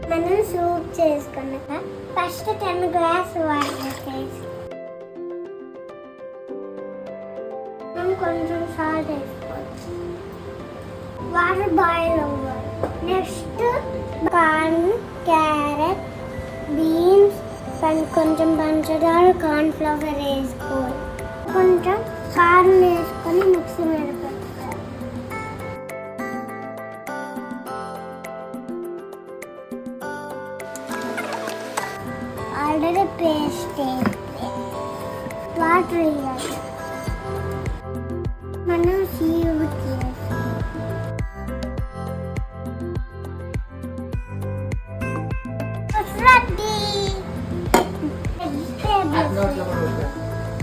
మనం సూప్ చేసుకున్నాక first 10 glass water వేసి మనం కొంచెం సాల్ట్ వేసుకోవచ్చు. వాటర్ బాయిల్ అవ్వాలి. నెక్స్ట్ కార్న్, క్యారెట్, బీన్స్, కొంచెం పంచదార, కార్న్ ఫ్లవర్ వేసుకోవాలి. కొంచెం కార్న్ వేసుకొని మిక్సీ మీద పెట్టుకోవాలి. ఆల్రెడీ పేస్ట్ వేస్తే వాటర్ వేయాలి. మనం సీవ్ చేసి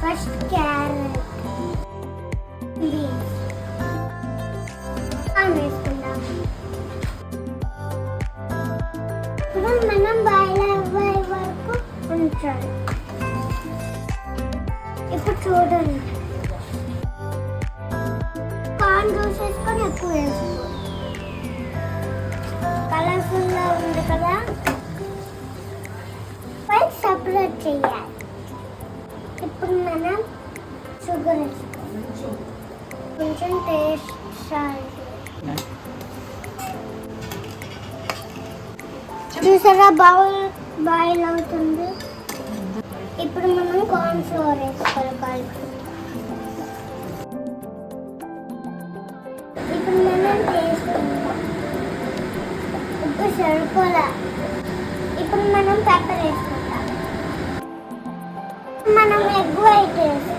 ఫస్ట్ క్యారెట్, బీన్స్ వేసుకుందాం. ఇప్పుడు మనం బాయిల్ అవ్వే వరకు ఉంచాలి. ఇప్పుడు చూడండి, కార్న్ జ్యూస్ వేసుకొని ఎక్కువ వేసుకోవాలి. కలర్ఫుల్గా ఉంది కదా. వైట్ సపరేట్ చేయాలి. ఇప్పుడు మనం షుగర్ వేసుకోవాలి. కొంచెం టేస్ట్ సాల్ట్. చూసారా బాయిల్ అవుతుంది. ఇప్పుడు మనం కార్న్ ఫ్లోర్ వేసుకోవాలి. ఇప్పుడు మనం టేస్ట్ ఉప్పు సరిపోలా. ఇప్పుడు మనం పెప్పర్ వేసుకుంటాం. మనం ఎగ్ వైట్ వేసుకోవాలి.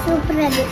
Soup ready.